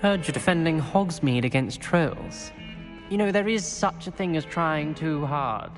Heard you're defending Hogsmeade against trolls. You know, there is such a thing as trying too hard.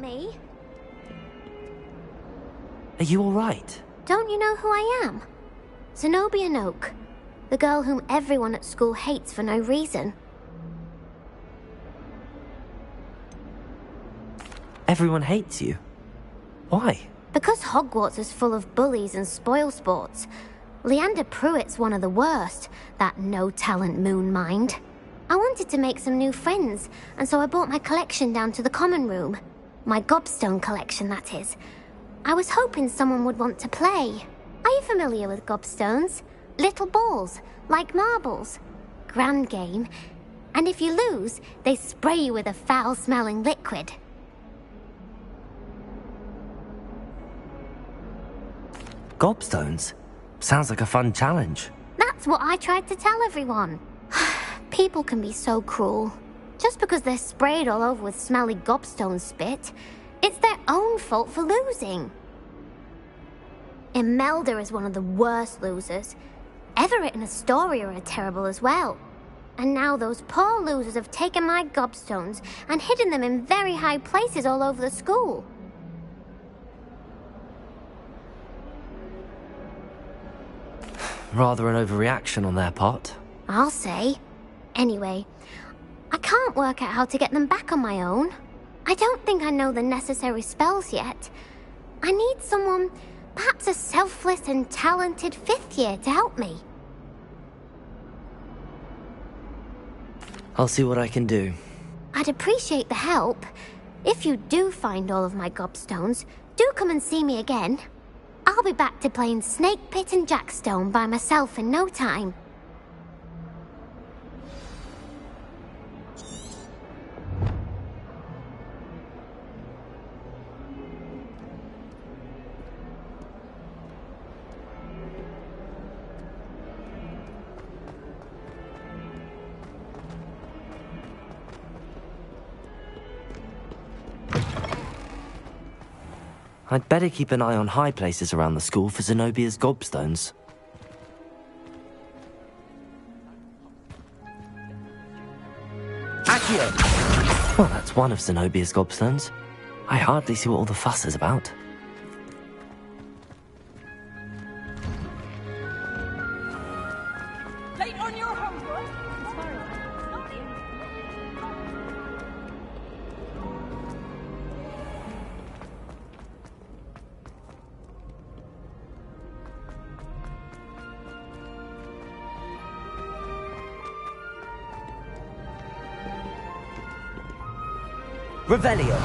me. Are you alright? Don't you know who I am? Zenobia Noak, the girl whom everyone at school hates for no reason. Everyone hates you? Why? Because Hogwarts is full of bullies and spoilsports. Leander Pruitt's one of the worst, that no-talent moon mind. I wanted to make some new friends, and so I brought my collection down to the common room. My gobstone collection, that is. I was hoping someone would want to play. Are you familiar with gobstones? Little balls, like marbles. Grand game. And if you lose, they spray you with a foul-smelling liquid. Gobstones? Sounds like a fun challenge. That's what I tried to tell everyone. People can be so cruel. Just because they're sprayed all over with smelly gobstone spit, it's their own fault for losing. Imelda is one of the worst losers. Everett and Astoria are terrible as well. And now those poor losers have taken my gobstones and hidden them in very high places all over the school. Rather an overreaction on their part. I'll say. Anyway, I can't work out how to get them back on my own. I don't think I know the necessary spells yet. I need someone, perhaps a selfless and talented fifth year to help me. I'll see what I can do. I'd appreciate the help. If you do find all of my gobstones, do come and see me again. I'll be back to playing Snake Pit and Jackstone by myself in no time. I'd better keep an eye on high places around the school for Zenobia's gobstones. Accio! Well, that's one of Zenobia's gobstones. I hardly see what all the fuss is about. Late on your homework? Revelio!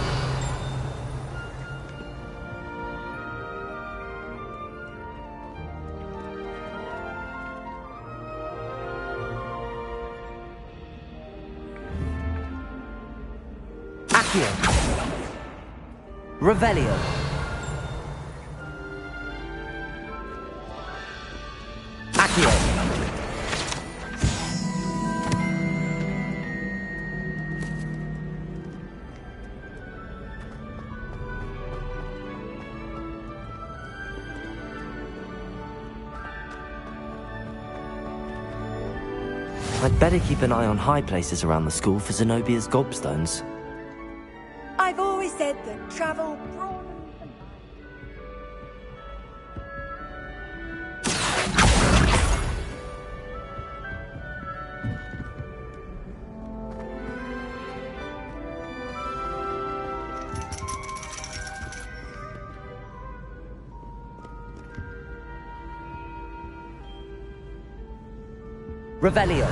Accio! Revelio! Accio! I'd better keep an eye on high places around the school for Zenobia's gobstones. I've always said that travel broadens Revelio!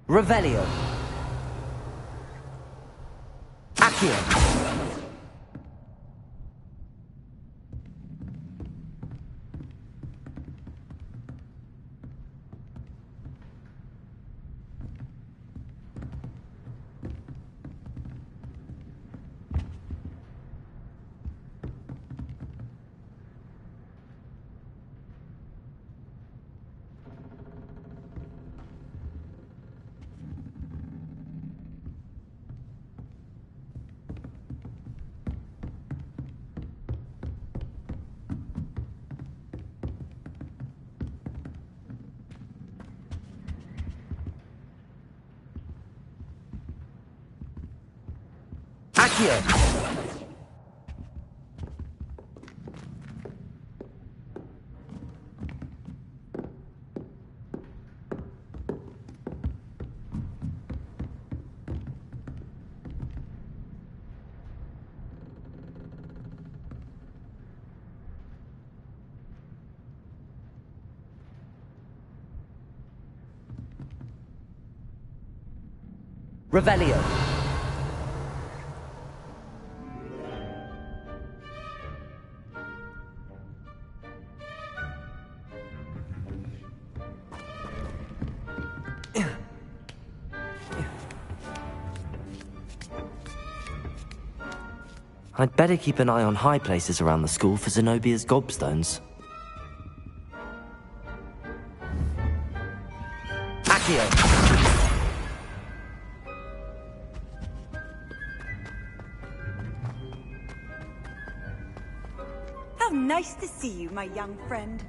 Revelio. Accio. Accio. Revelio. I'd better keep an eye on high places around the school for Zenobia's gobstones. Accio! How nice to see you, my young friend.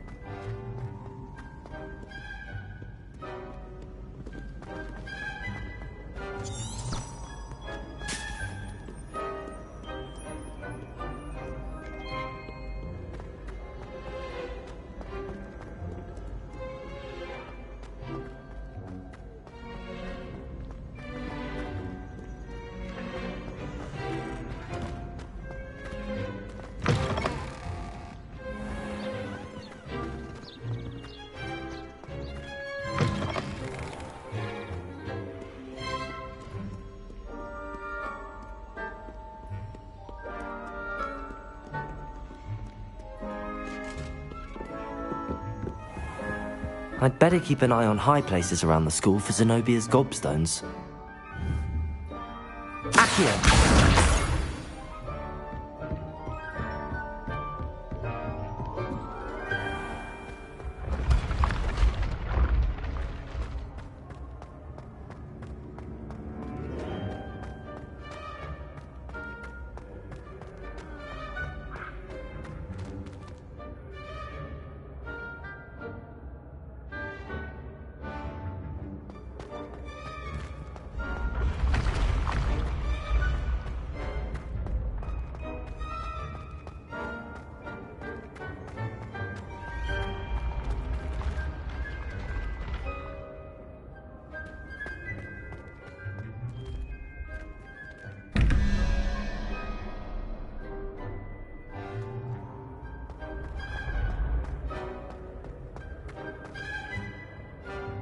I'd better keep an eye on high places around the school for Zenobia's gobstones. Accio!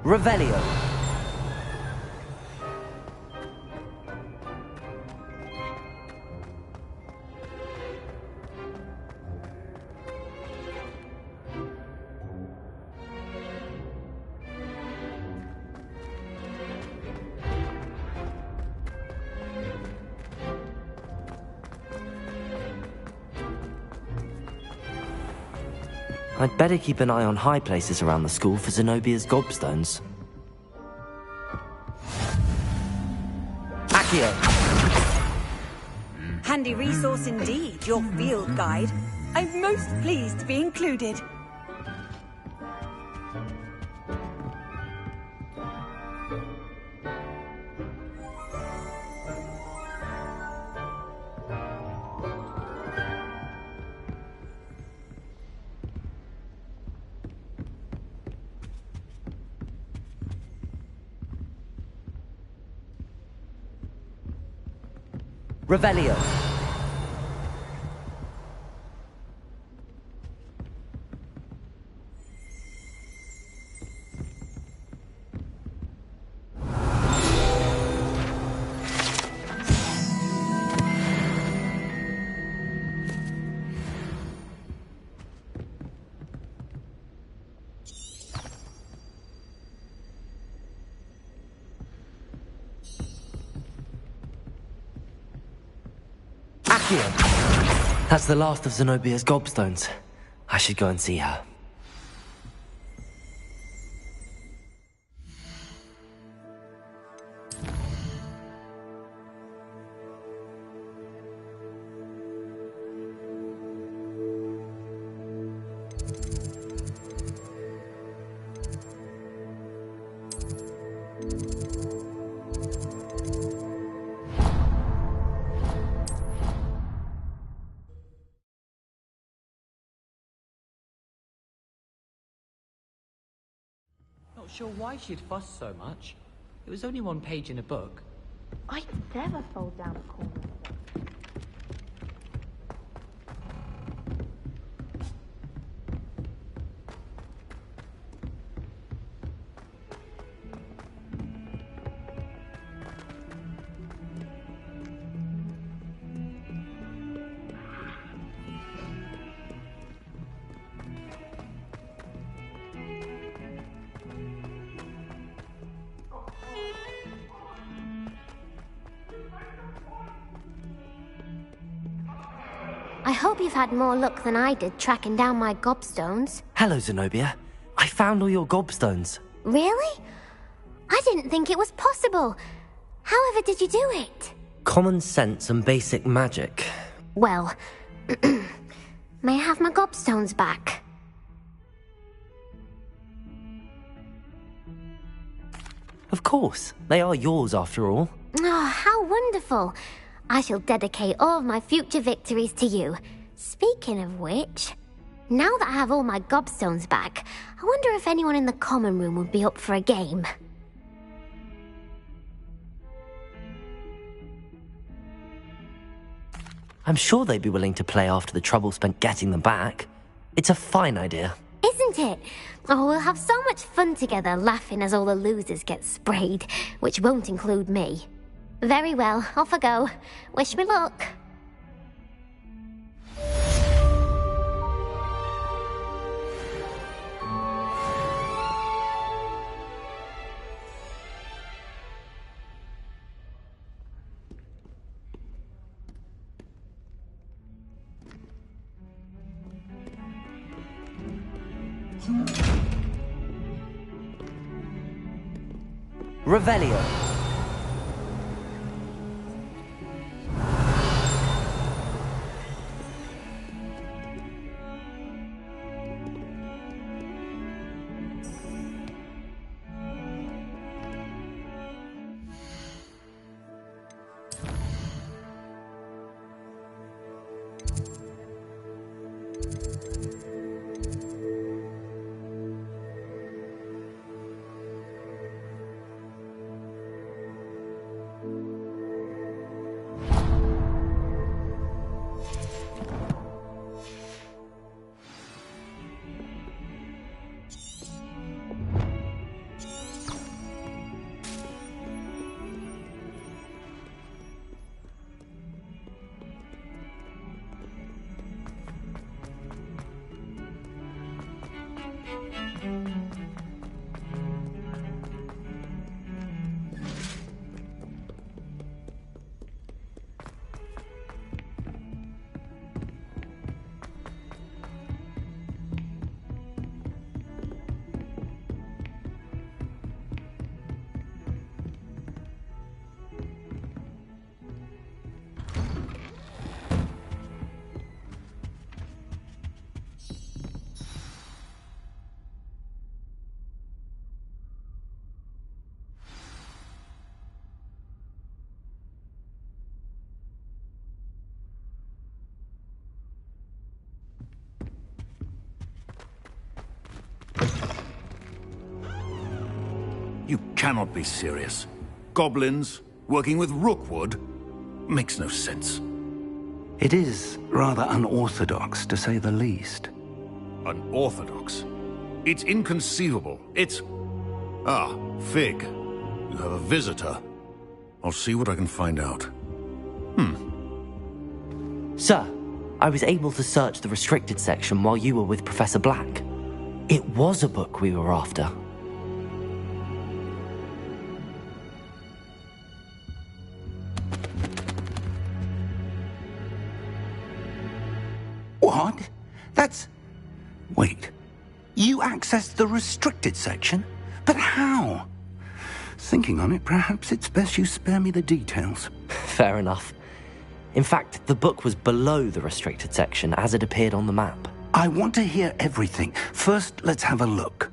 Revelio. I'd better keep an eye on high places around the school for Zenobia's gobstones. Accio! Handy resource indeed, your field guide. I'm most pleased to be included. Revelio. Accio! That's the last of Zenobia's gobstones. I should go and see her. Not sure why she'd fuss so much. It was only one page in a book. I'd never fold down a corner. I hope you've had more luck than I did tracking down my gobstones. Hello, Zenobia. I found all your gobstones. Really? I didn't think it was possible. However did you do it? Common sense and basic magic. Well, may I have my gobstones back? Of course. They are yours, after all. Oh, how wonderful. I shall dedicate all of my future victories to you. Speaking of which, now that I have all my gobstones back, I wonder if anyone in the common room would be up for a game. I'm sure they'd be willing to play after the trouble spent getting them back. It's a fine idea. Isn't it? Oh, we'll have so much fun together laughing as all the losers get sprayed, which won't include me. Very well, off I go. Wish me luck. Revelio. You cannot be serious. Goblins working with Rookwood? Makes no sense. It is rather unorthodox, to say the least. Unorthodox? It's inconceivable. It's... Ah, Fig. You have a visitor. I'll see what I can find out. Sir, I was able to search the restricted section while you were with Professor Black. It was a book we were after. What? That's... Wait. You accessed the restricted section? But how? Thinking on it, perhaps it's best you spare me the details. Fair enough. In fact, the book was below the restricted section as it appeared on the map. I want to hear everything. First, let's have a look.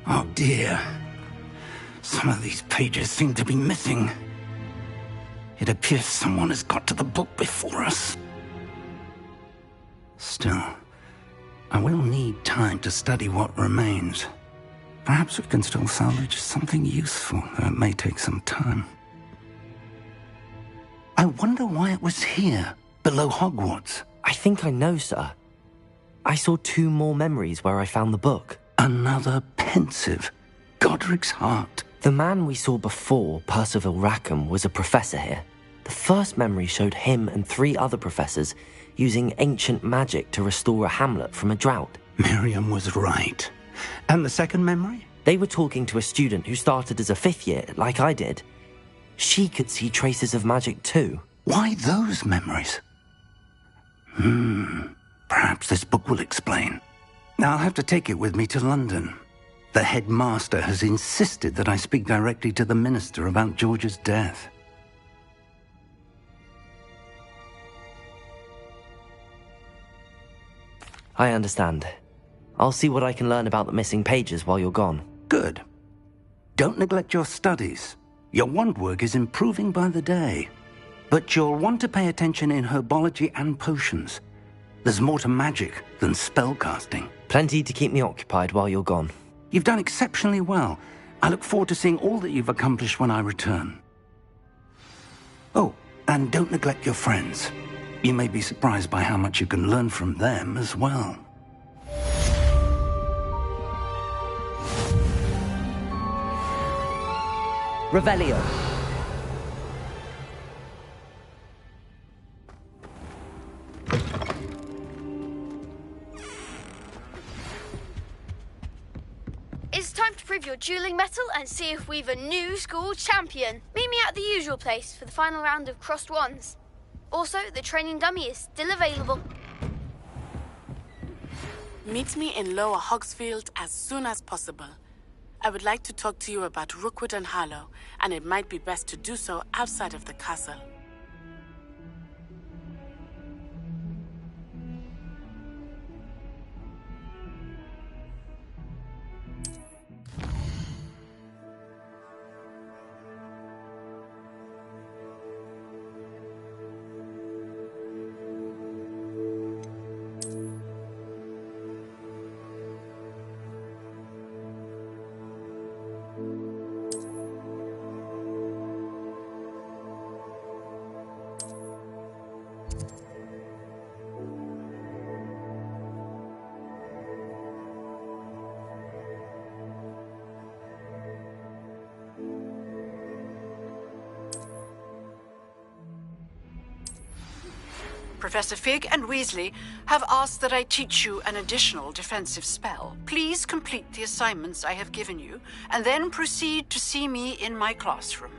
Oh dear. Some of these pages seem to be missing. It appears someone has got to the book before us. Still, I will need time to study what remains. Perhaps we can still salvage something useful, though it may take some time. I wonder why it was here, below Hogwarts. I think I know, sir. I saw 2 more memories where I found the book. Another pensive. Godric's heart. The man we saw before, Percival Rackham, was a professor here. The first memory showed him and 3 other professors using ancient magic to restore a hamlet from a drought. Miriam was right. And the second memory? They were talking to a student who started as a 5th year, like I did. She could see traces of magic too. Why those memories? Perhaps this book will explain. I'll have to take it with me to London. The headmaster has insisted that I speak directly to the minister about George's death. I understand. I'll see what I can learn about the missing pages while you're gone. Good. Don't neglect your studies. Your wand work is improving by the day. But you'll want to pay attention in herbology and potions. There's more to magic than spellcasting. Plenty to keep me occupied while you're gone. You've done exceptionally well. I look forward to seeing all that you've accomplished when I return. Oh, and don't neglect your friends. You may be surprised by how much you can learn from them as well. Revelio. It's time to prove your dueling mettle and see if we've a new school champion. Meet me at the usual place for the final round of crossed wands. Also, the training dummy is still available. Meet me in Lower Hogsfield as soon as possible. I would like to talk to you about Rookwood and Harlow, and it might be best to do so outside of the castle. Professor Fig and Weasley have asked that I teach you an additional defensive spell. Please complete the assignments I have given you, and then proceed to see me in my classroom.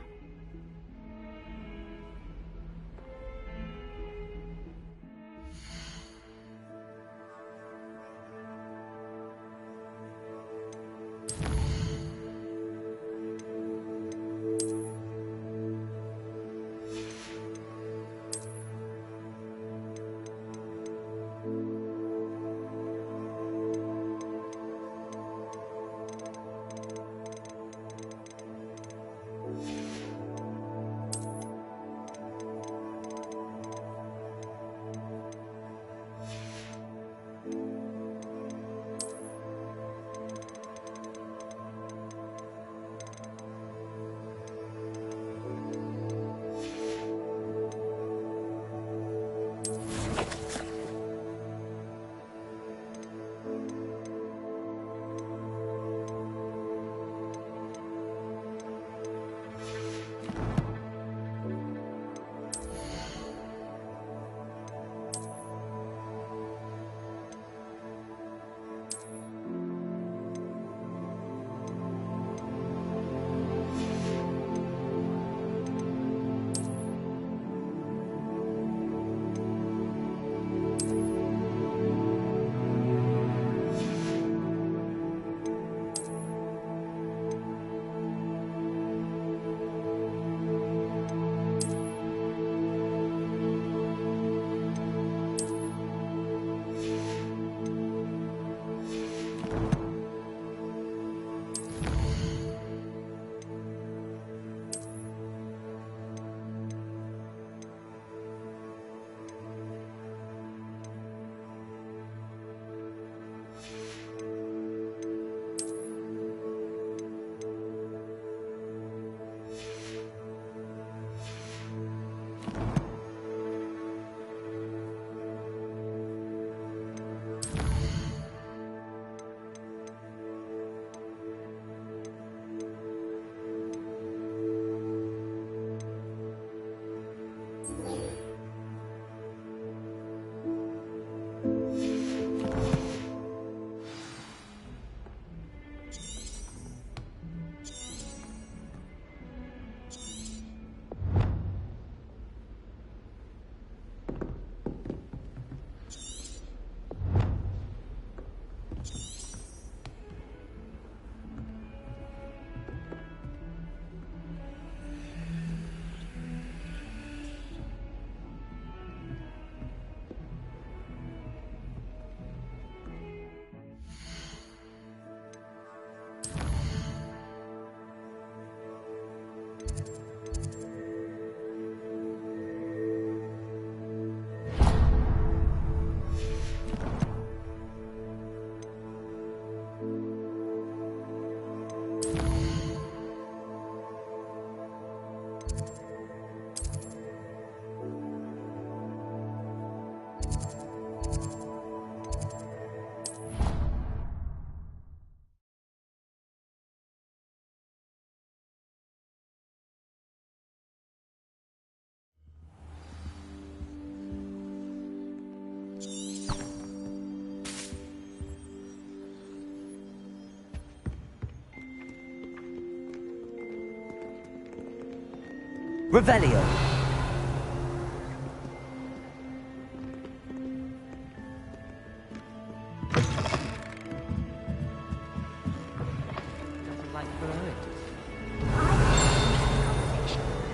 Revelio.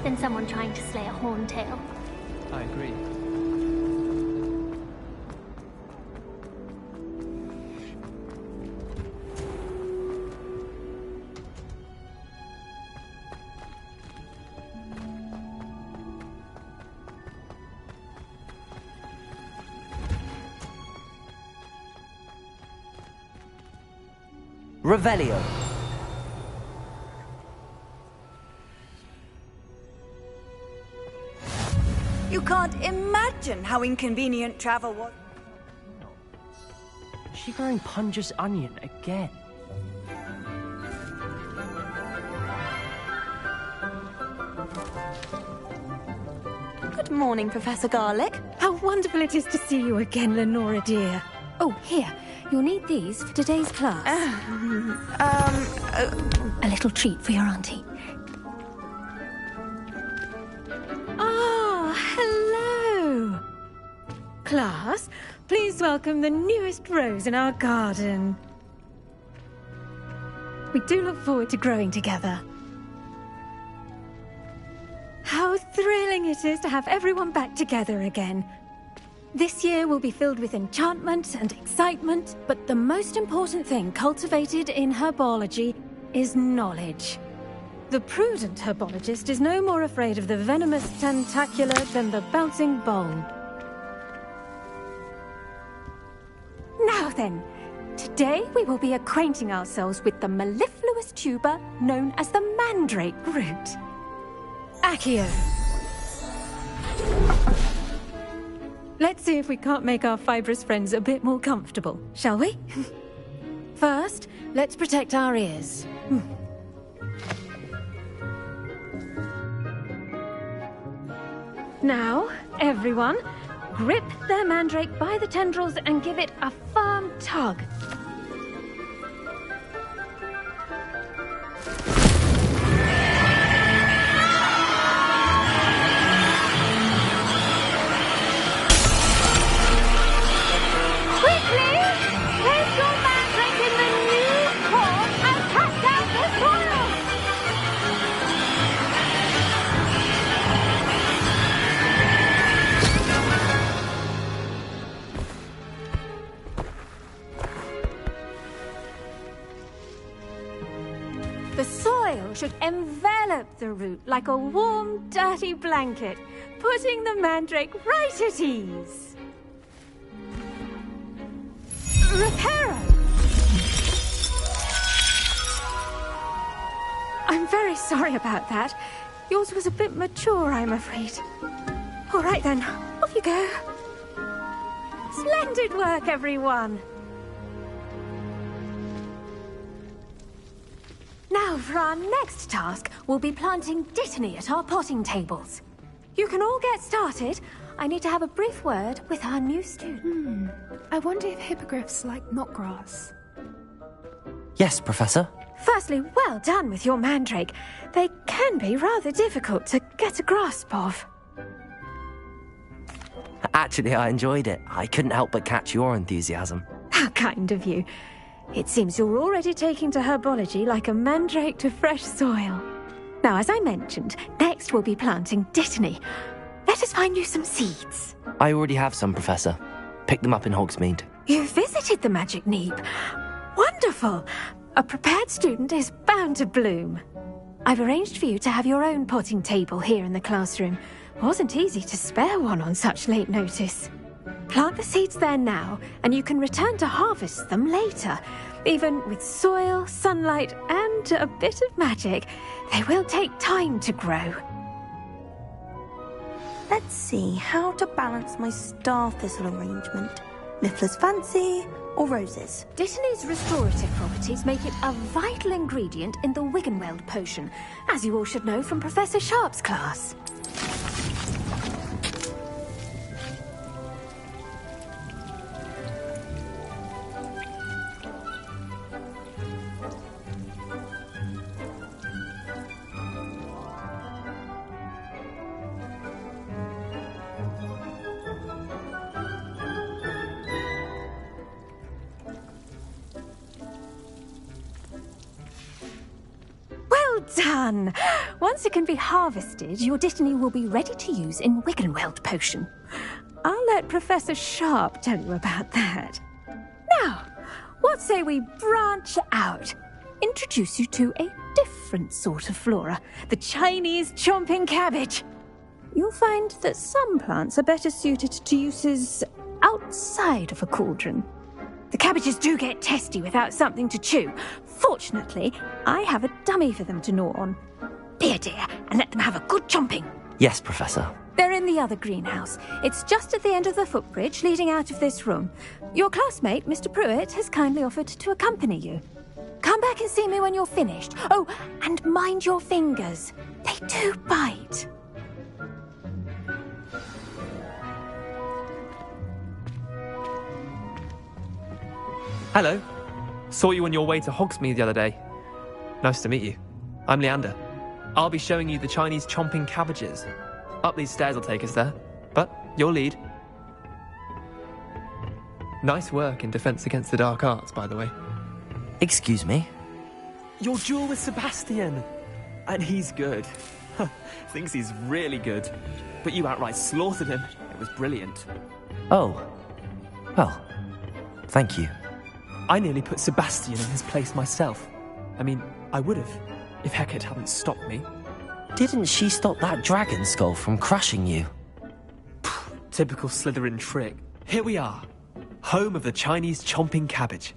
Than someone trying to slay a horntail. I agree. Revelio. You can't imagine how inconvenient travel was. Is she wearing Punja's onion again? Good morning, Professor Garlick. How wonderful it is to see you again, Lenora dear. Oh, here. You'll need these for today's class. A little treat for your auntie. Ah, hello. Class, please welcome the newest rose in our garden. We do look forward to growing together. How thrilling it is to have everyone back together again. This year will be filled with enchantment and excitement, but the most important thing cultivated in herbology is knowledge. The prudent herbologist is no more afraid of the venomous tentacula than the bouncing bulb. Now then, today we will be acquainting ourselves with the mellifluous tuber known as the mandrake root. Accio. Let's see if we can't make our fibrous friends a bit more comfortable, shall we? First, let's protect our ears. Now, everyone, grip their mandrake by the tendrils and give it a firm tug. The soil should envelop the root like a warm, dirty blanket, putting the mandrake right at ease. Reparo! I'm very sorry about that. Yours was a bit mature, I'm afraid. All right then, off you go. Splendid work, everyone. Now, for our next task, we'll be planting dittany at our potting tables. You can all get started. I need to have a brief word with our new student. I wonder if hippogriffs like knotgrass. Yes, Professor. Firstly, well done with your mandrake. They can be rather difficult to get a grasp of. Actually, I enjoyed it. I couldn't help but catch your enthusiasm. How kind of you. It seems you're already taking to herbology like a mandrake to fresh soil. Now, as I mentioned, next we'll be planting dittany. Let us find you some seeds. I already have some, Professor. Picked them up in Hogsmeade. You visited the Magic Neep. Wonderful! A prepared student is bound to bloom. I've arranged for you to have your own potting table here in the classroom. Wasn't easy to spare one on such late notice. Plant the seeds there now, and you can return to harvest them later. Even with soil, sunlight, and a bit of magic, they will take time to grow. Let's see how to balance my star thistle arrangement. Niffler's fancy or roses? Dittany's restorative properties make it a vital ingredient in the Wiggenweld potion, as you all should know from Professor Sharp's class. done! Once it can be harvested, your Dittany will be ready to use in Wiggenweld potion. I'll let Professor Sharp tell you about that. Now, what say we branch out? Introduce you to a different sort of flora, the Chinese chomping cabbage. You'll find that some plants are better suited to uses outside of a cauldron. The cabbages do get testy without something to chew. Fortunately, I have a dummy for them to gnaw on. Be a dear and let them have a good chomping. Yes, Professor. They're in the other greenhouse. It's just at the end of the footbridge leading out of this room. Your classmate, Mr. Pruitt, has kindly offered to accompany you. Come back and see me when you're finished. Oh, and mind your fingers. They do bite. Hello. Saw you on your way to Hogsmeade the other day. Nice to meet you. I'm Leander. I'll be showing you the Chinese chomping cabbages. Up these stairs will take us there, but you'll lead. Nice work in Defense Against the Dark Arts, by the way. Excuse me? Your duel with Sebastian! And he's good. Thinks he's really good. But you outright slaughtered him. It was brilliant. Oh. Well, thank you. I nearly put Sebastian in his place myself. I mean, I would have, if Hecate hadn't stopped me. Didn't she stop that dragon skull from crushing you? Typical Slytherin trick. Here we are. Home of the Chinese chomping cabbage.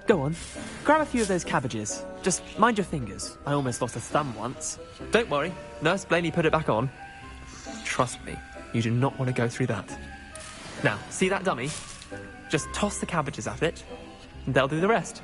Go on, grab a few of those cabbages. Just mind your fingers. I almost lost a thumb once. Don't worry, Nurse Blaney put it back on. Trust me, you do not want to go through that. Now, see that dummy? Just toss the cabbages at it, and they'll do the rest.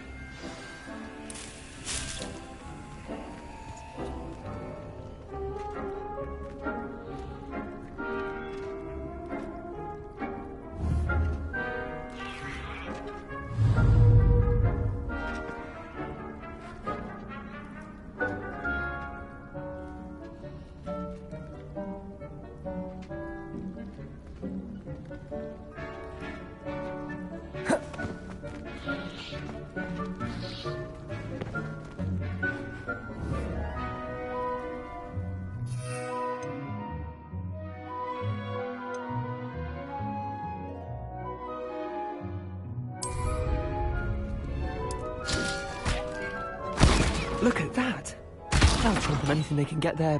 Look at that! They'll chomp on anything they can get their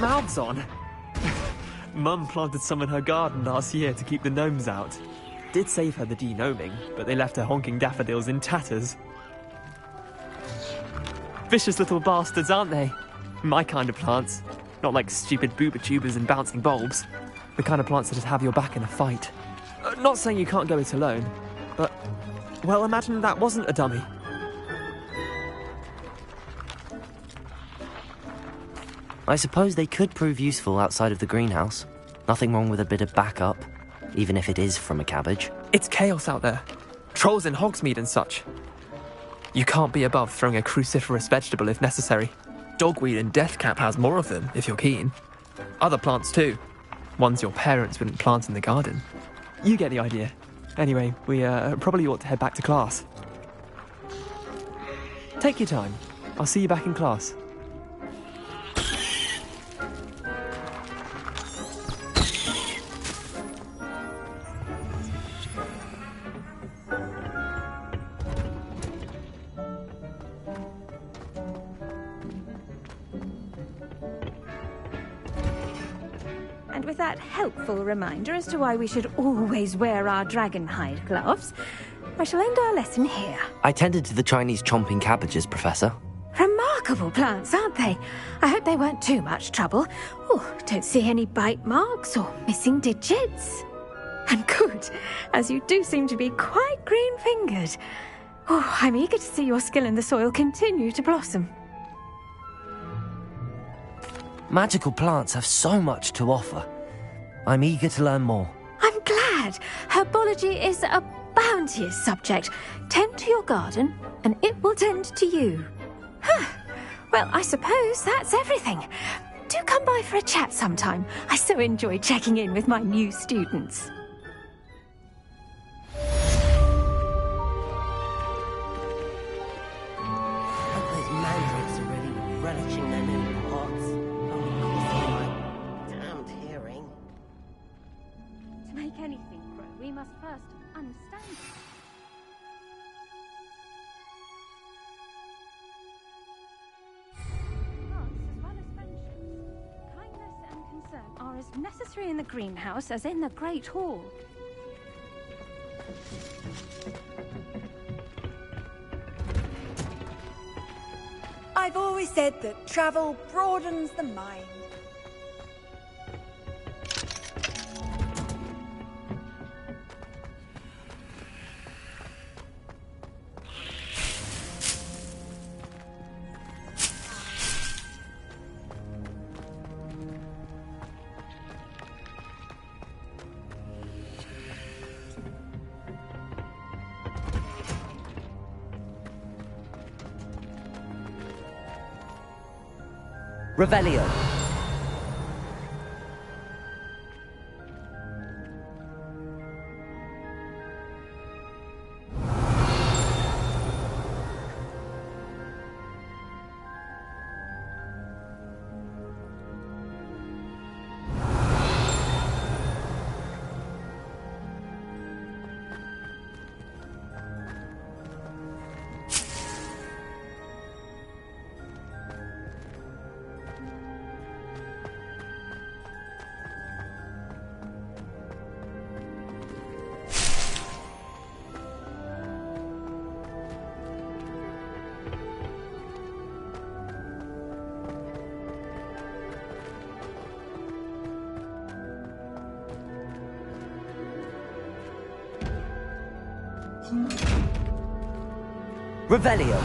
mouths on. Mum planted some in her garden last year to keep the gnomes out. Did save her the de-gnoming, but they left her honking daffodils in tatters. Vicious little bastards, aren't they? My kind of plants. Not like stupid booba tubers and bouncing bulbs. The kind of plants that just have your back in a fight. Not saying you can't go it alone, but... well, imagine that wasn't a dummy. I suppose they could prove useful outside of the greenhouse. Nothing wrong with a bit of backup, even if it is from a cabbage. It's chaos out there. Trolls in Hogsmeade and such. You can't be above throwing a cruciferous vegetable if necessary. Dogweed and deathcap has more of them, if you're keen. Other plants too. Ones your parents wouldn't plant in the garden. You get the idea. Anyway, we probably ought to head back to class. Take your time. I'll see you back in class. And with that helpful reminder as to why we should always wear our dragon hide gloves, I shall end our lesson here. I tended to the Chinese chomping cabbages, Professor. Remarkable plants, aren't they? I hope they weren't too much trouble. Oh, don't see any bite marks or missing digits. And good, as you do seem to be quite green-fingered. Oh, I'm eager to see your skill in the soil continue to blossom. Magical plants have so much to offer. I'm eager to learn more. I'm glad. Herbology is a bounteous subject. Tend to your garden, and it will tend to you. Well, I suppose that's everything. Do come by for a chat sometime. I so enjoy checking in with my new students. Those mandrakes are really relishing Like anything, Crow, we must first understand it. Arts as well as friendships. Kindness and concern are as necessary in the greenhouse as in the Great Hall. I've always said that travel broadens the mind. Revelio. Revelio.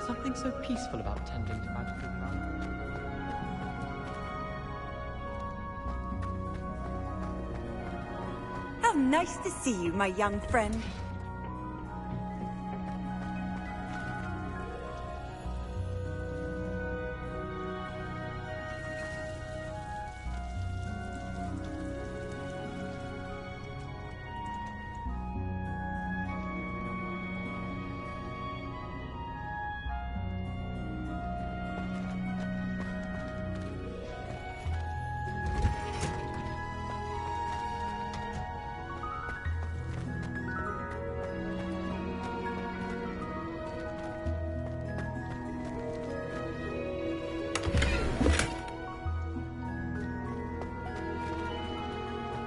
Something so peaceful about tending to magical plants. How nice to see you, my young friend.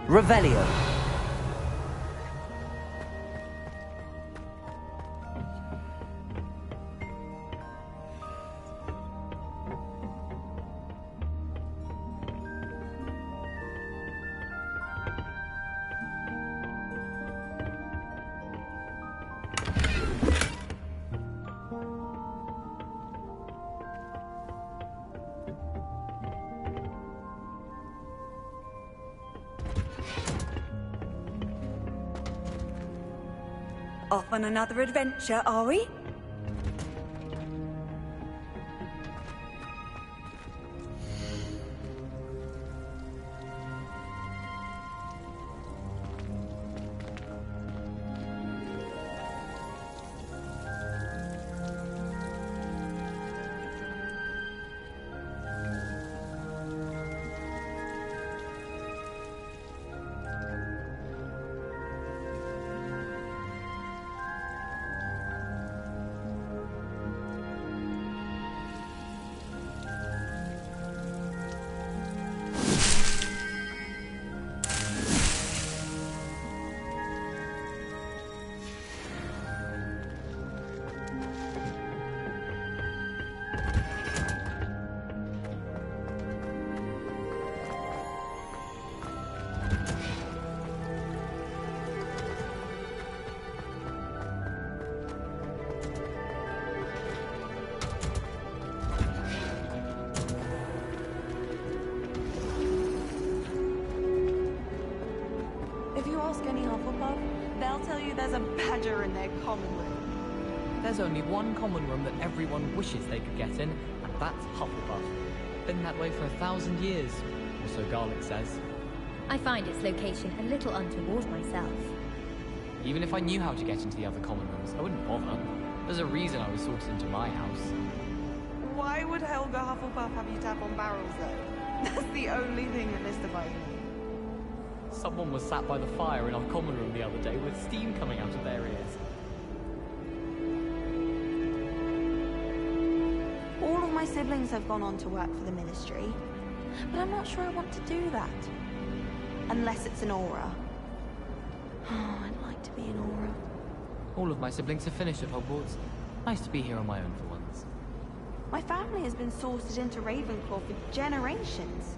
Revelio. Off on another adventure, are we? ask any Hufflepuff, they'll tell you there's a badger in their common room. There's only one common room that everyone wishes they could get in, and that's Hufflepuff. Been that way for 1,000 years, or so Garlic says. I find its location a little untoward myself. Even if I knew how to get into the other common rooms, I wouldn't bother. There's a reason I was sorted into my house. Why would Helga Hufflepuff have you tap on barrels, though? That's the only thing that mystifies me. Someone was sat by the fire in our common room the other day with steam coming out of their ears. All of my siblings have gone on to work for the Ministry, but I'm not sure I want to do that. Unless it's an aura. Oh, I'd like to be an aura. All of my siblings have finished at Hogwarts. Nice to be here on my own for once. My family has been sorted into Ravenclaw for generations.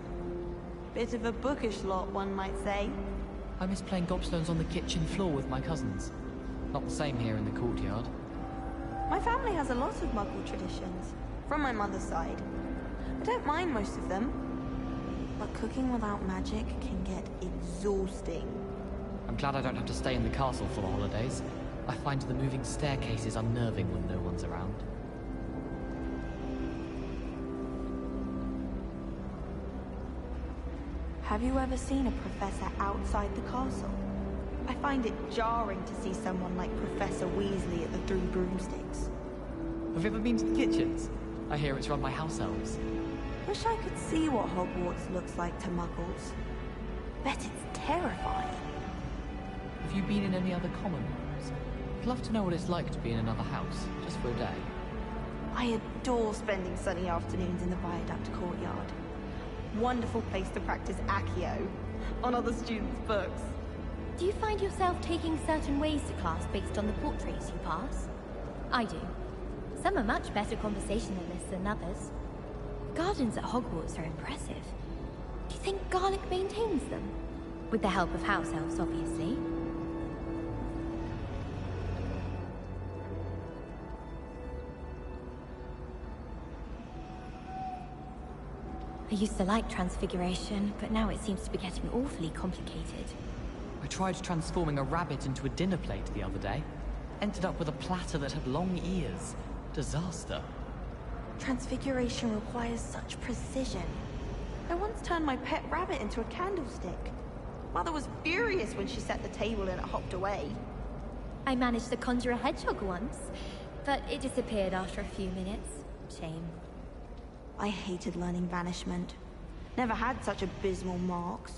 Bit of a bookish lot, one might say. I miss playing gobstones on the kitchen floor with my cousins. Not the same here in the courtyard. My family has a lot of Muggle traditions, from my mother's side. I don't mind most of them, but cooking without magic can get exhausting. I'm glad I don't have to stay in the castle for the holidays. I find the moving staircases unnerving when no one's around. Have you ever seen a professor outside the castle? I find it jarring to see someone like Professor Weasley at the Three Broomsticks. Have you ever been to the kitchens? I hear it's run by house elves. Wish I could see what Hogwarts looks like to Muggles. Bet it's terrifying. Have you been in any other common rooms? I'd love to know what it's like to be in another house, just for a day. I adore spending sunny afternoons in the Viaduct courtyard. Wonderful place to practice Accio on other students' books. Do you find yourself taking certain ways to class based on the portraits you pass? I do. Some are much better conversationalists than others. Gardens at Hogwarts are impressive. Do you think Garlic maintains them? With the help of house elves, obviously. I used to like Transfiguration, but now it seems to be getting awfully complicated. I tried transforming a rabbit into a dinner plate the other day. Ended up with a platter that had long ears. Disaster. Transfiguration requires such precision. I once turned my pet rabbit into a candlestick. Mother was furious when she set the table and it hopped away. I managed to conjure a hedgehog once, but it disappeared after a few minutes. Shame. I hated learning banishment. Never had such abysmal marks.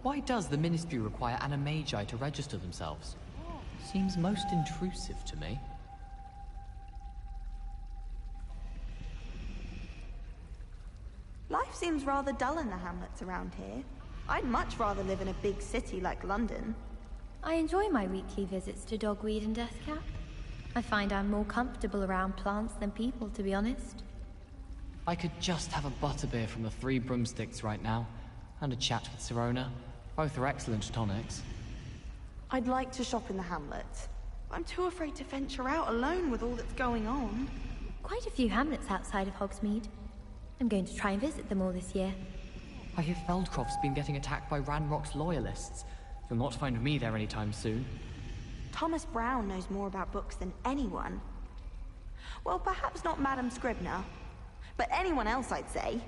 Why does the Ministry require animagi to register themselves? Seems most intrusive to me. Life seems rather dull in the hamlets around here. I'd much rather live in a big city like London. I enjoy my weekly visits to Dogweed and Deathcap. I find I'm more comfortable around plants than people, to be honest. I could just have a butterbeer from the Three Broomsticks right now, and a chat with Sirona. Both are excellent tonics. I'd like to shop in the hamlets. I'm too afraid to venture out alone with all that's going on. Quite a few hamlets outside of Hogsmeade. I'm going to try and visit them all this year. I hear Feldcroft's been getting attacked by Ranrock's loyalists. You'll not find me there anytime soon. Thomas Brown knows more about books than anyone. Well, perhaps not Madame Scribner, but anyone else, I'd say.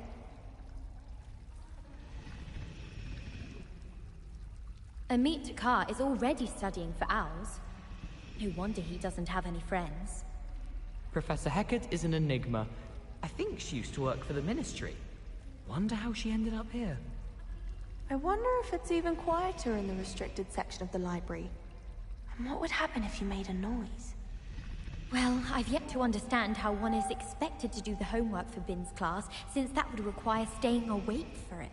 Amit Takar is already studying for owls. No wonder he doesn't have any friends. Professor Hecat is an enigma. I think she used to work for the Ministry. Wonder how she ended up here. I wonder if it's even quieter in the restricted section of the library. And what would happen if you made a noise? Well, I've yet to understand how one is expected to do the homework for Bin's class, since that would require staying awake for it.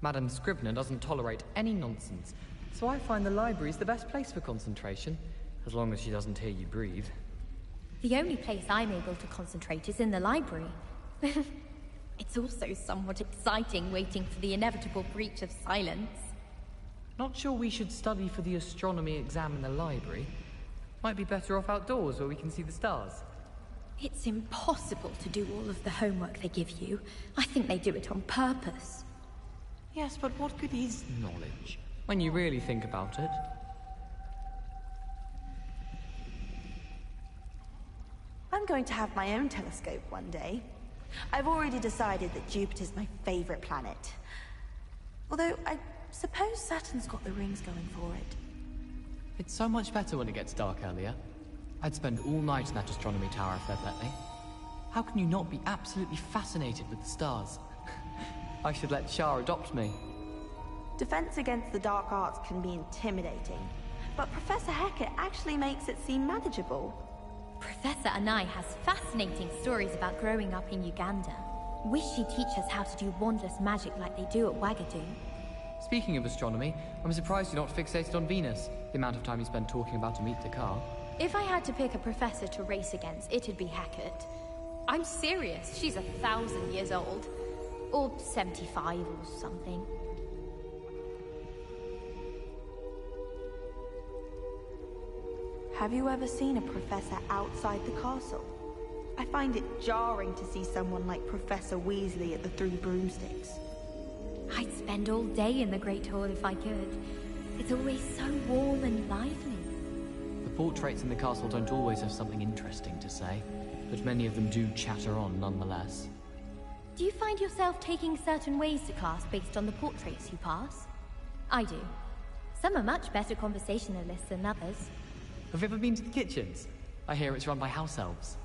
Madame Scribner doesn't tolerate any nonsense, so I find the library's the best place for concentration, as long as she doesn't hear you breathe. The only place I'm able to concentrate is in the library. It's also somewhat exciting waiting for the inevitable breach of silence. Not sure we should study for the astronomy exam in the library. Might be better off outdoors where we can see the stars. It's impossible to do all of the homework they give you. I think they do it on purpose. Yes, but what good is knowledge? when you really think about it. I'm going to have my own telescope one day. I've already decided that Jupiter's my favorite planet. Although, I suppose Saturn's got the rings going for it. It's so much better when it gets dark earlier. I'd spend all night in that astronomy tower if they'd let me. How can you not be absolutely fascinated with the stars? I should let Shah adopt me. Defense against the dark arts can be intimidating, but Professor Hecat actually makes it seem manageable. Professor Anai has fascinating stories about growing up in Uganda. Wish she'd teach us how to do wandless magic like they do at Wagadu. Speaking of astronomy, I'm surprised you're not fixated on Venus, the amount of time you spend talking about Amit Dakar. If I had to pick a professor to race against, it'd be Hecat. I'm serious, she's 1,000 years old. Or 75 or something. Have you ever seen a professor outside the castle? I find it jarring to see someone like Professor Weasley at the Three Broomsticks. I'd spend all day in the Great Hall if I could. It's always so warm and lively. The portraits in the castle don't always have something interesting to say, but many of them do chatter on nonetheless. Do you find yourself taking certain ways to class based on the portraits you pass? I do. Some are much better conversationalists than others. Have you ever been to the kitchens? I hear it's run by house elves.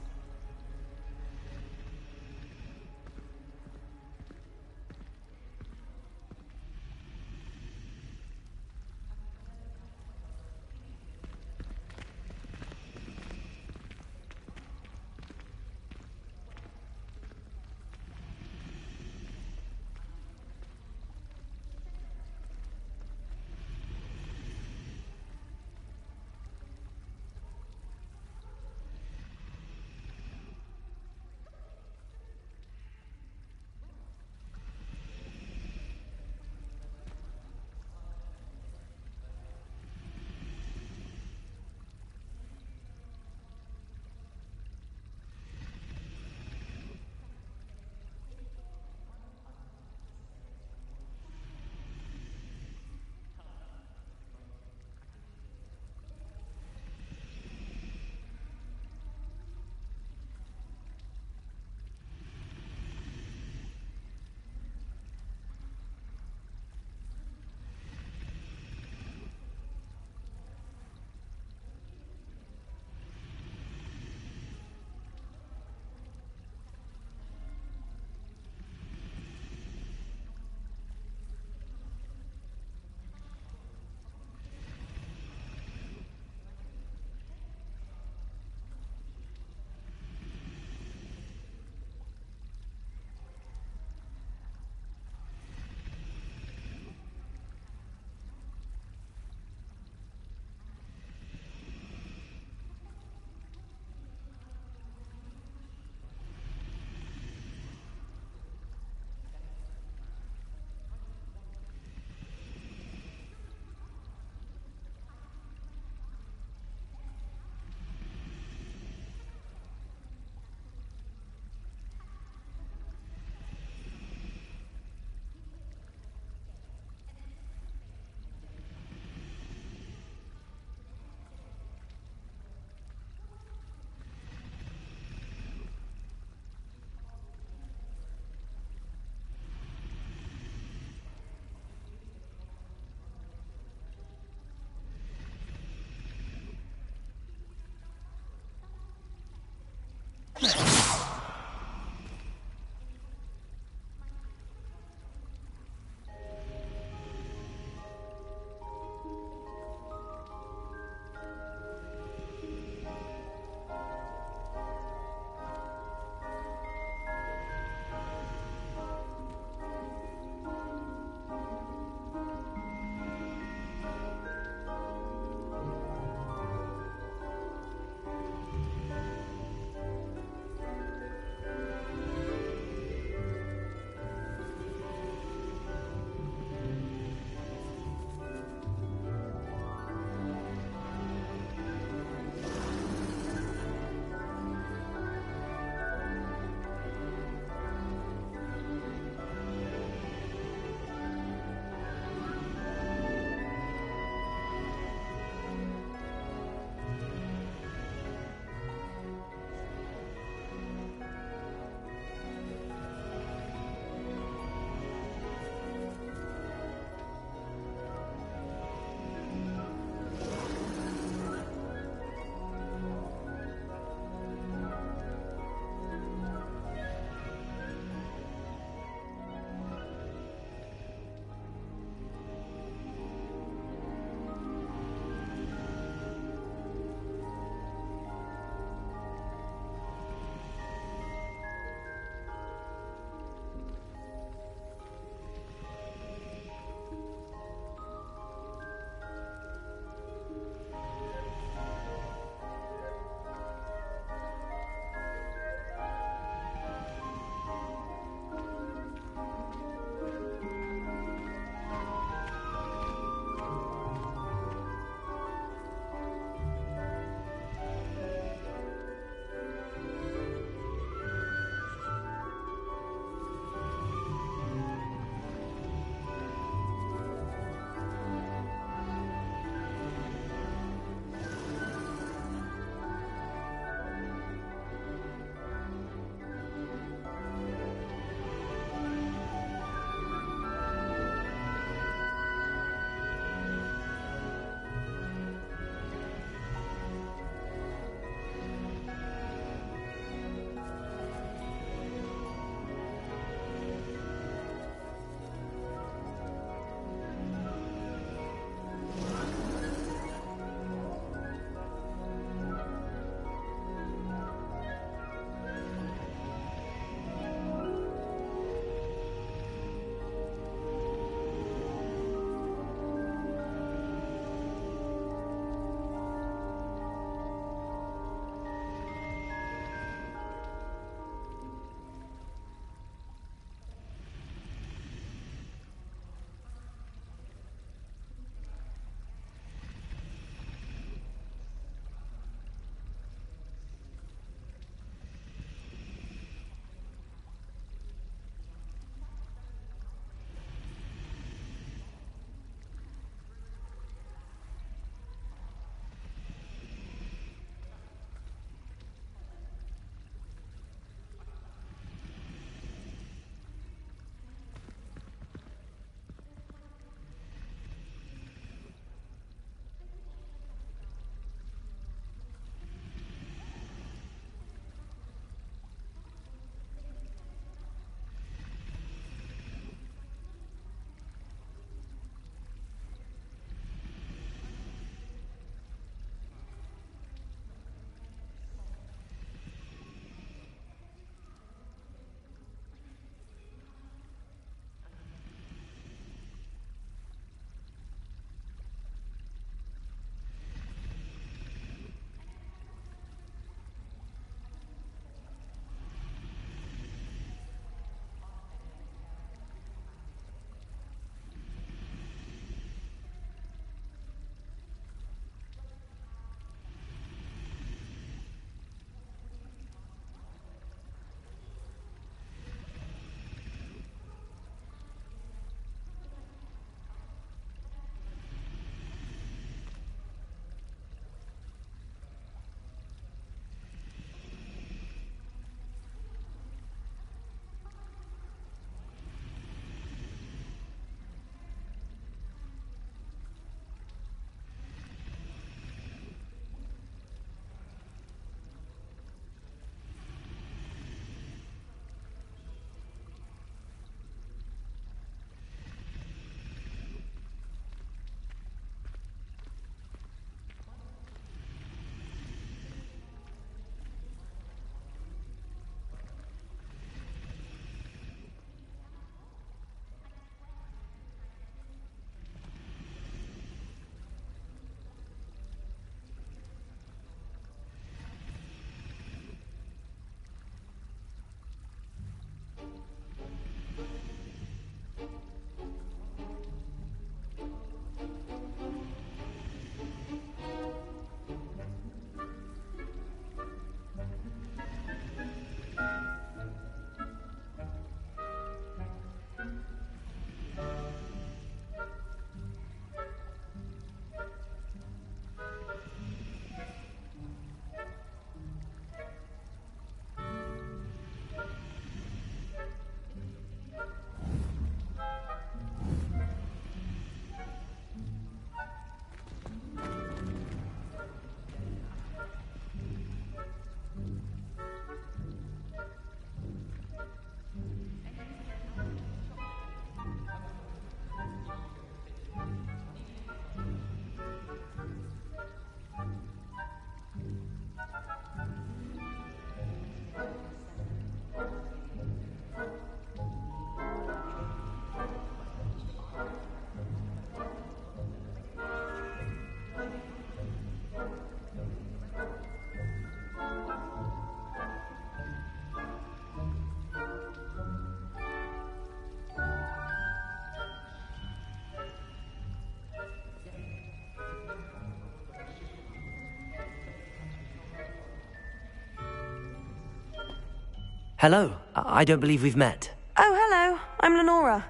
Hello. I don't believe we've met. Oh, hello. I'm Lenora.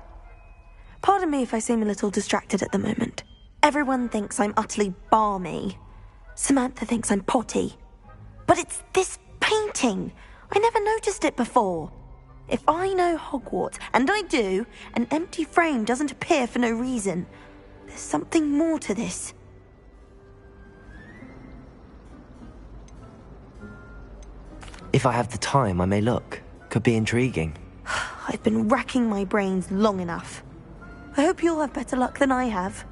Pardon me if I seem a little distracted at the moment. Everyone thinks I'm utterly balmy. Samantha thinks I'm potty. But it's this painting. I never noticed it before. If I know Hogwarts, and I do, an empty frame doesn't appear for no reason. There's something more to this. If I have the time, I may look. Could be intriguing. I've been racking my brains long enough. I hope you'll have better luck than I have.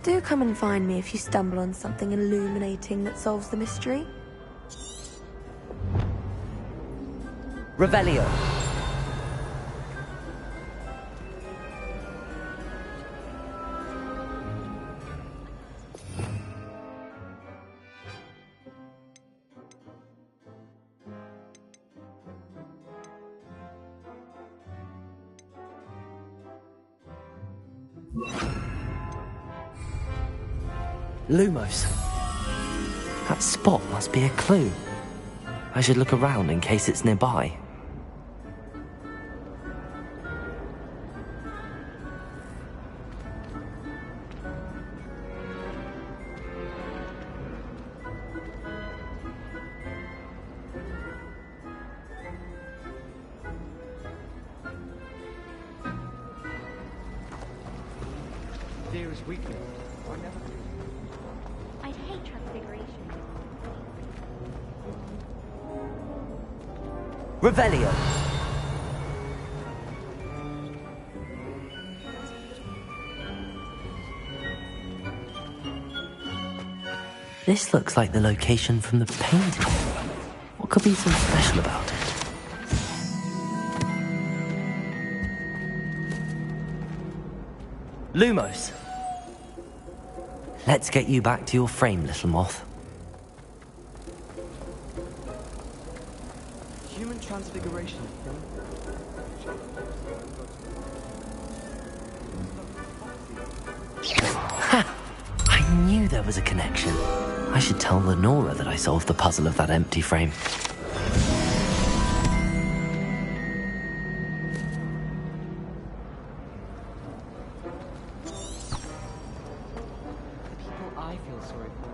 Do come and find me if you stumble on something illuminating that solves the mystery. Revelio. Lumos. That spot must be a clue. I should look around in case it's nearby. Dearest weakling, I'd hate transfiguration. Revelio. This looks like the location from the painting. What could be so special about it? Lumos. Let's get you back to your frame, little moth. Human transfiguration. Ha! I knew there was a connection. I should tell Lenora that I solved the puzzle of that empty frame. I feel sorry for.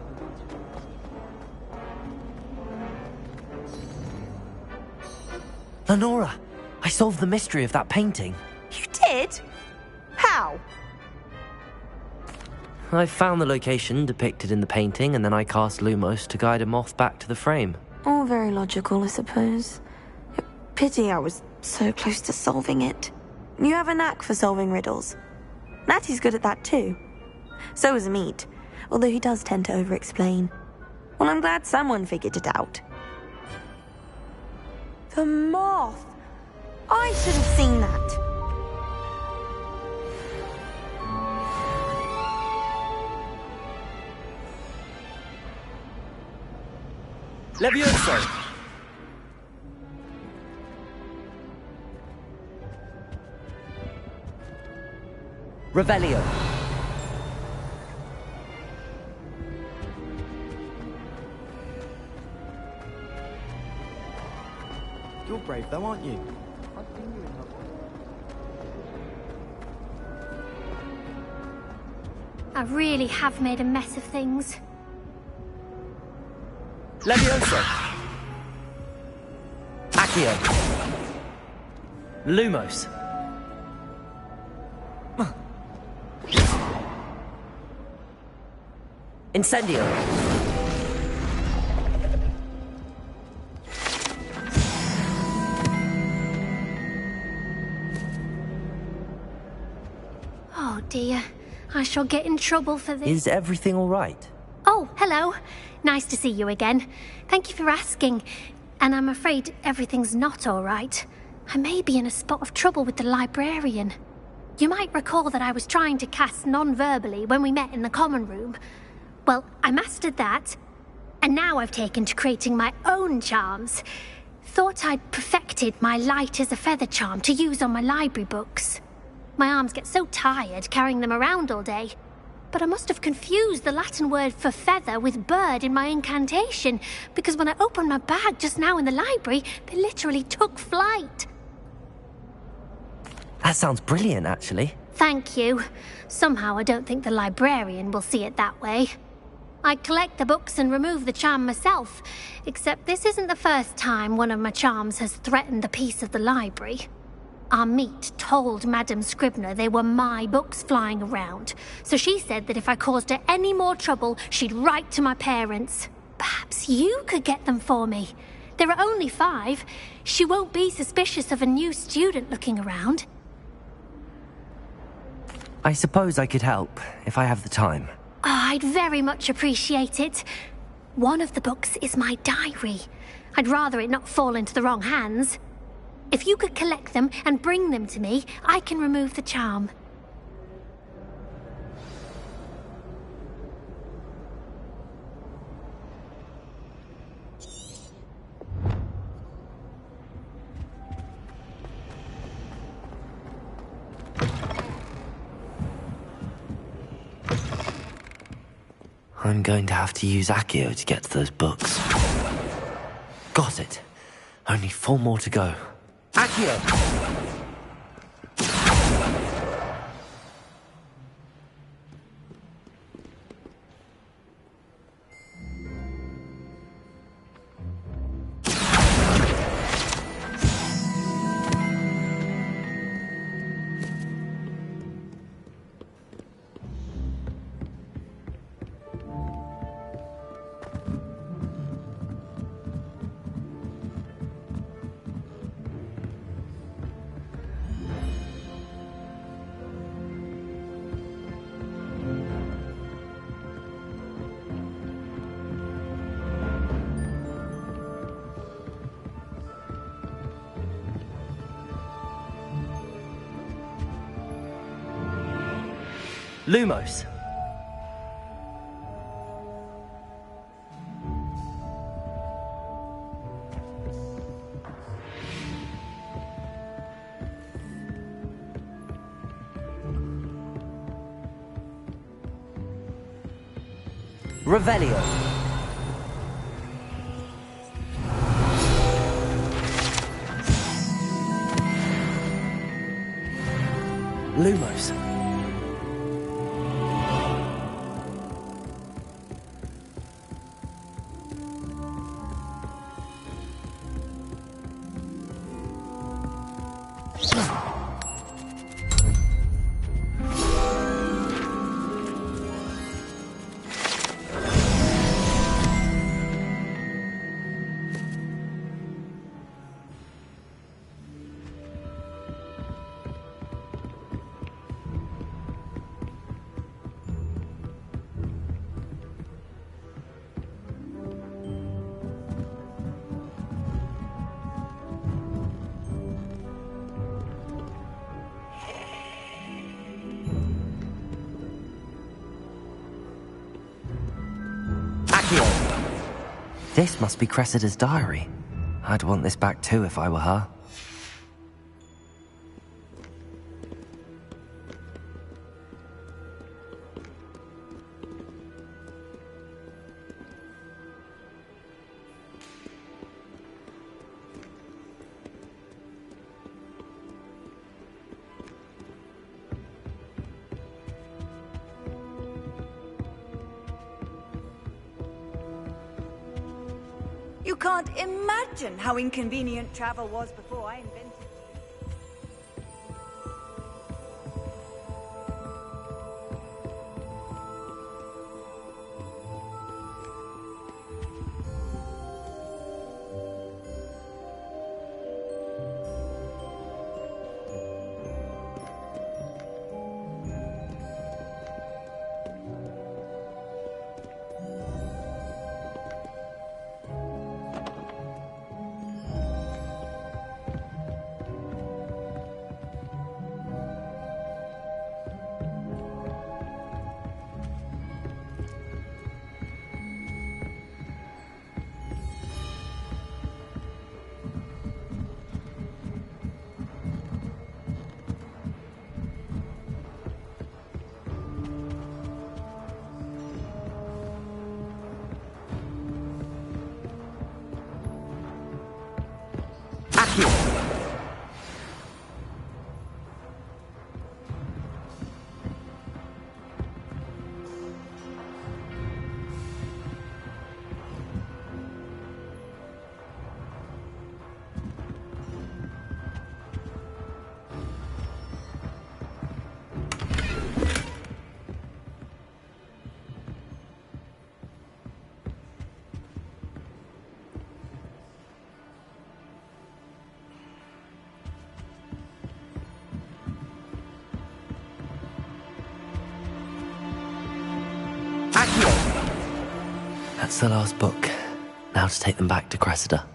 Lenora, I solved the mystery of that painting. You did? How? I found the location depicted in the painting, and then I cast Lumos to guide a moth back to the frame. All very logical, I suppose. Pity I was so close to solving it. You have a knack for solving riddles. Natty's good at that too. So is Meat, although he does tend to over-explain. Well, I'm glad someone figured it out. The moth! I should have seen that. Levioso! Revelio. You're brave though, aren't you? I really have made a mess of things. Levioso. Accio. Lumos. Incendio. Oh dear, I shall get in trouble for this. Is everything all right? Oh, hello. Nice to see you again. Thank you for asking. And I'm afraid everything's not all right. I may be in a spot of trouble with the librarian. You might recall that I was trying to cast non-verbally when we met in the common room. Well, I mastered that, and now I've taken to creating my own charms. Thought I'd perfected my light as a feather charm to use on my library books. My arms get so tired carrying them around all day. but I must have confused the Latin word for feather with bird in my incantation, because when I opened my bag just now in the library, they literally took flight. That sounds brilliant, actually. Thank you. Somehow I don't think the librarian will see it that way. I collect the books and remove the charm myself, except this isn't the first time one of my charms has threatened the peace of the library. Our meet told Madame Scribner they were my books flying around, so she said that if I caused her any more trouble, she'd write to my parents. Perhaps you could get them for me. There are only 5. She won't be suspicious of a new student looking around. I suppose I could help, if I have the time. Oh, I'd very much appreciate it. One of the books is my diary. I'd rather it not fall into the wrong hands. If you could collect them and bring them to me, I can remove the charm. I'm going to have to use Accio to get to those books. Got it. Only 4 more to go. Accio! Lumos. Revelio. Lumos. This must be Cressida's diary. I'd want this back too if I were her. You can't imagine how inconvenient travel was before I invented it. That's the last book. Now to take them back to Cressida.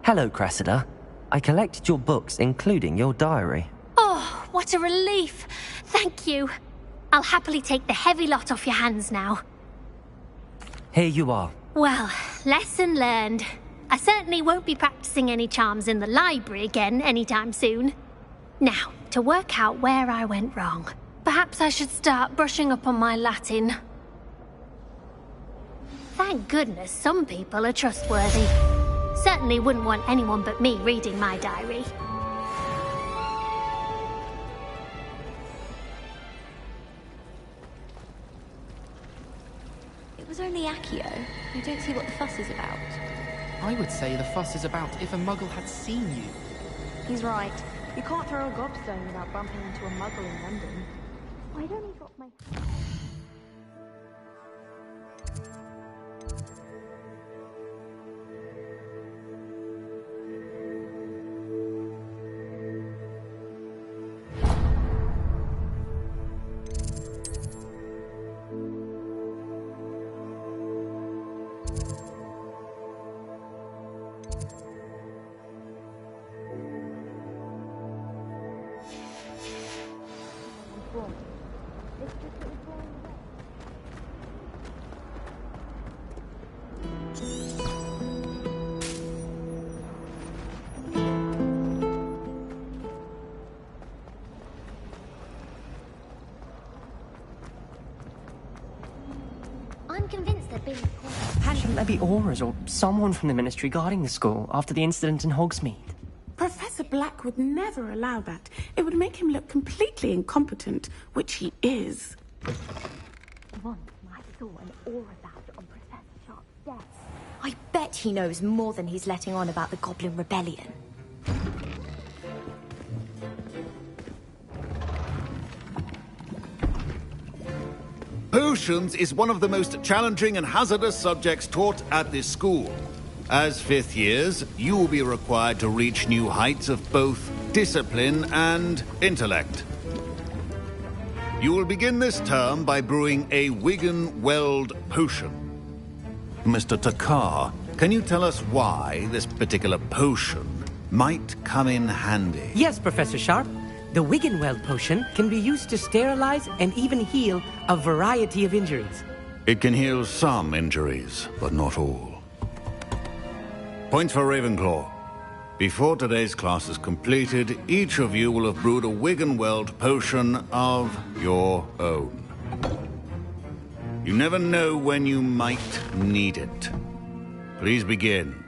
Hello, Cressida. I collected your books, including your diary. Oh, what a relief. Thank you. I'll happily take the heavy lot off your hands now. Here you are. Well, lesson learned. I certainly won't be practicing any charms in the library again anytime soon. Now, to work out where I went wrong. Perhaps I should start brushing up on my Latin. Thank goodness some people are trustworthy. Certainly wouldn't want anyone but me reading my diary. It was only Accio. I don't see what the fuss is about. I would say the fuss is about if a muggle had seen you. He's right. You can't throw a gobstone without bumping into a muggle in London. Why don't he drop my... I'm convinced they're being... Shouldn't there be auras or someone from the Ministry guarding the school after the incident in Hogsmeade? Professor Black would never allow that. It would make him look completely incompetent, which he is. Once I saw an aura bound on Professor Sharp's desk. I bet he knows more than he's letting on about the Goblin Rebellion. Potions is one of the most challenging and hazardous subjects taught at this school. As fifth years, you will be required to reach new heights of both discipline and intellect. You will begin this term by brewing a Wiggenweld potion. Mr. Takar, can you tell us why this particular potion might come in handy? Yes, Professor Sharp. The Wiggenweld potion can be used to sterilize and even heal a variety of injuries. It can heal some injuries, but not all. Points for Ravenclaw. Before today's class is completed, each of you will have brewed a Wiggenweld potion of your own. You never know when you might need it. Please begin.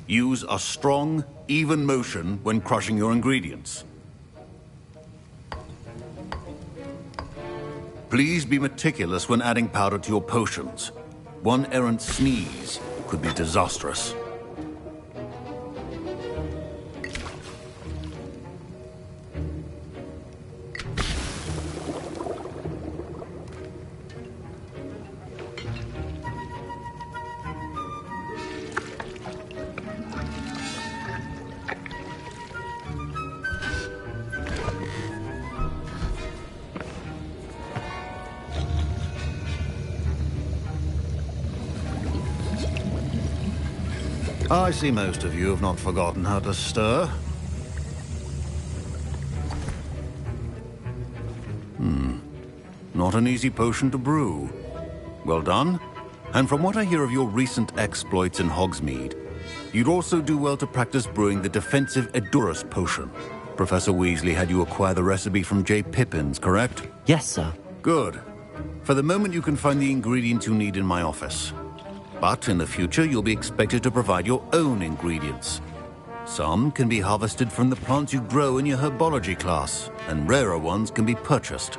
Use a strong, even motion when crushing your ingredients. Please be meticulous when adding powder to your potions. One errant sneeze could be disastrous. I see most of you have not forgotten how to stir. Not an easy potion to brew. Well done. And from what I hear of your recent exploits in Hogsmeade, you'd also do well to practice brewing the defensive Edurus potion. Professor Weasley had you acquire the recipe from J. Pippins, correct? Yes, sir. Good. For the moment, you can find the ingredients you need in my office. But in the future, you'll be expected to provide your own ingredients. Some can be harvested from the plants you grow in your herbology class, and rarer ones can be purchased.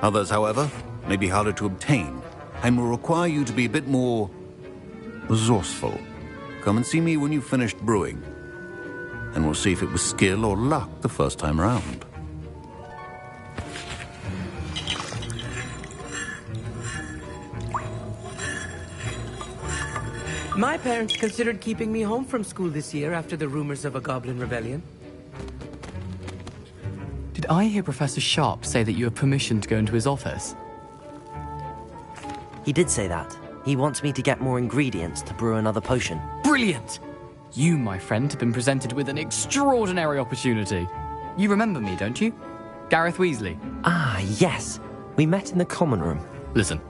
Others, however, may be harder to obtain, and will require you to be a bit more resourceful. Come and see me when you've finished brewing, and we'll see if it was skill or luck the first time around. My parents considered keeping me home from school this year after the rumors of a goblin rebellion. Did I hear Professor Sharp say that you have permission to go into his office? He did say that. He wants me to get more ingredients to brew another potion. Brilliant! You, my friend, have been presented with an extraordinary opportunity. You remember me, don't you? Gareth Weasley. Ah, yes. We met in the common room. Listen,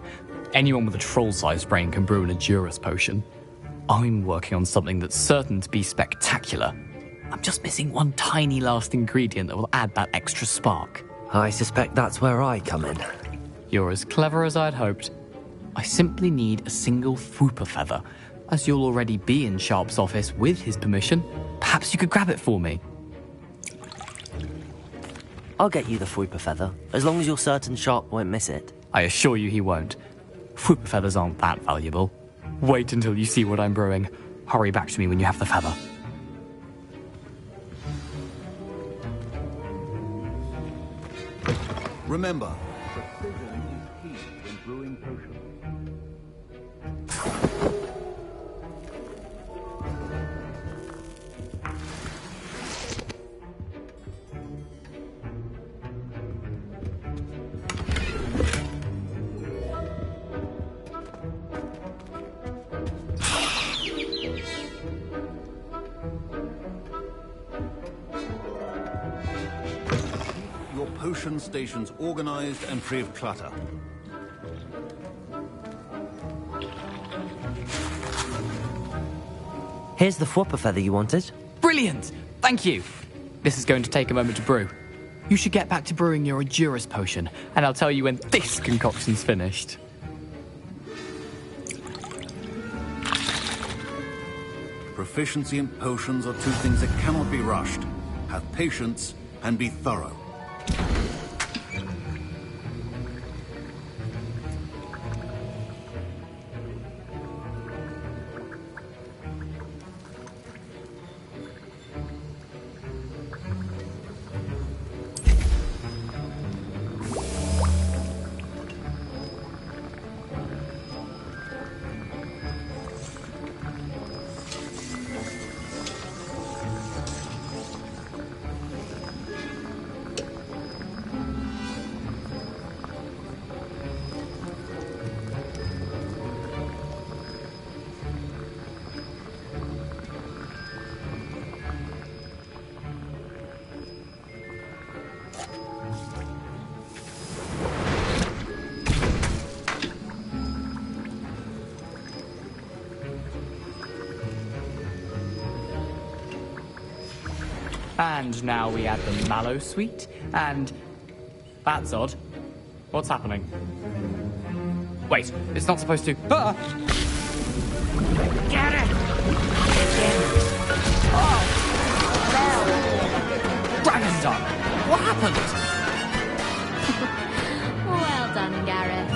anyone with a troll-sized brain can brew an Edurus potion. I'm working on something that's certain to be spectacular. I'm just missing one tiny last ingredient that will add that extra spark. I suspect that's where I come in. You're as clever as I'd hoped. I simply need a single Fwooper feather. As you'll already be in Sharp's office with his permission, perhaps you could grab it for me. I'll get you the Fwooper feather, as long as you're certain Sharp won't miss it. I assure you he won't. Fwooper feathers aren't that valuable. Wait until you see what I'm brewing. Hurry back to me when you have the feather. Remember, precision is key when brewing potions. Potion stations organized and free of clutter. Here's the Fwooper feather you wanted. Brilliant! Thank you! This is going to take a moment to brew. You should get back to brewing your Edurus potion, and I'll tell you when this concoction's finished. Proficiency in potions are two things that cannot be rushed. Have patience and be thorough. And now we add the mallow sweet, and... That's odd. What's happening? Wait, it's not supposed to... Ah! Get it! Oh! Dragon Dog! What happened? Well done, Gareth.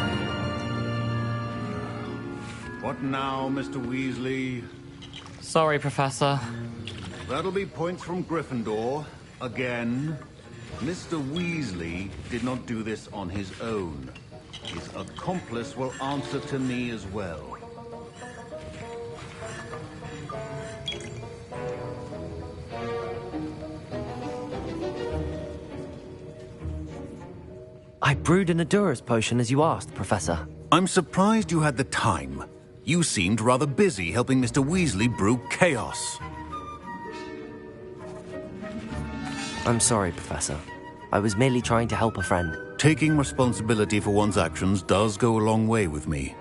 What now, Mr. Weasley? Sorry, Professor. That'll be points from Gryffindor. Again. Mr. Weasley did not do this on his own. His accomplice will answer to me as well. I brewed an Edurus potion as you asked, Professor. I'm surprised you had the time. You seemed rather busy helping Mr. Weasley brew chaos. I'm sorry, Professor. I was merely trying to help a friend. Taking responsibility for one's actions does go a long way with me.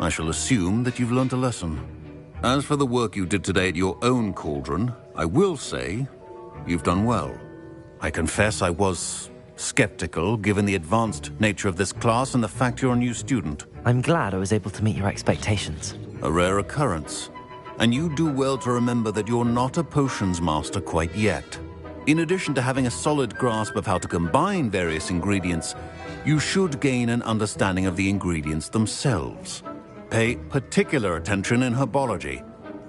I shall assume that you've learnt a lesson. As for the work you did today at your own cauldron, I will say you've done well. I confess I was skeptical, given the advanced nature of this class and the fact you're a new student. I'm glad I was able to meet your expectations. A rare occurrence. and you do well to remember that you're not a potions master quite yet. In addition to having a solid grasp of how to combine various ingredients, you should gain an understanding of the ingredients themselves. Pay particular attention in herbology.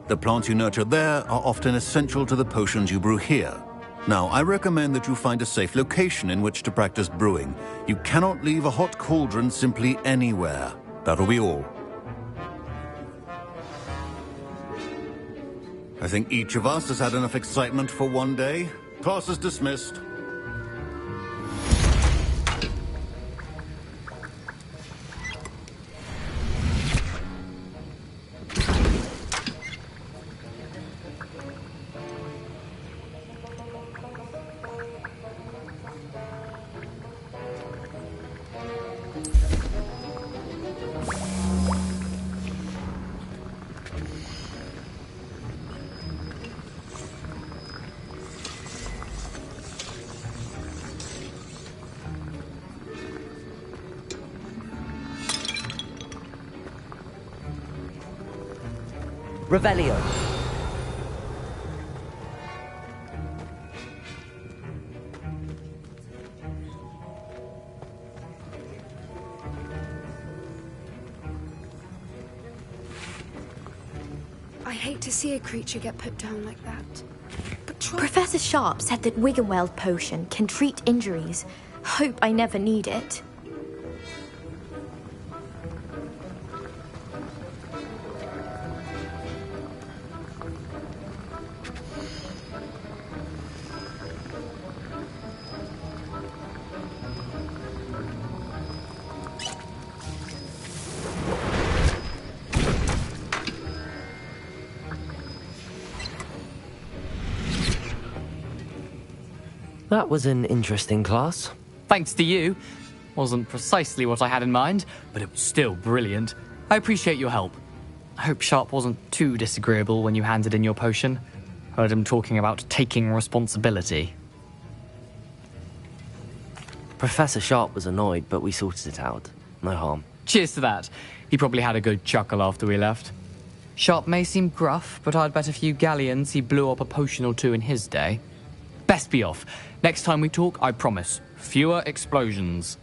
The plants you nurture there are often essential to the potions you brew here. Now, I recommend that you find a safe location in which to practice brewing. You cannot leave a hot cauldron simply anywhere. That'll be all. I think each of us has had enough excitement for one day. Class is dismissed. Revelio. I hate to see a creature get put down like that. But Professor Sharp said that Wiggenweld potion can treat injuries. Hope I never need it. That was an interesting class. Thanks to you. Wasn't precisely what I had in mind, but it was still brilliant. I appreciate your help. I hope Sharp wasn't too disagreeable when you handed in your potion. Heard him talking about taking responsibility. Professor Sharp was annoyed, but we sorted it out. No harm. Cheers to that. He probably had a good chuckle after we left. Sharp may seem gruff, but I'd bet a few galleons he blew up a potion or two in his day. Best be off. Next time we talk, I promise, fewer explosions.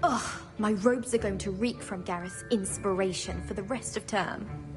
Ugh, my robes are going to reek from Gareth's inspiration for the rest of term.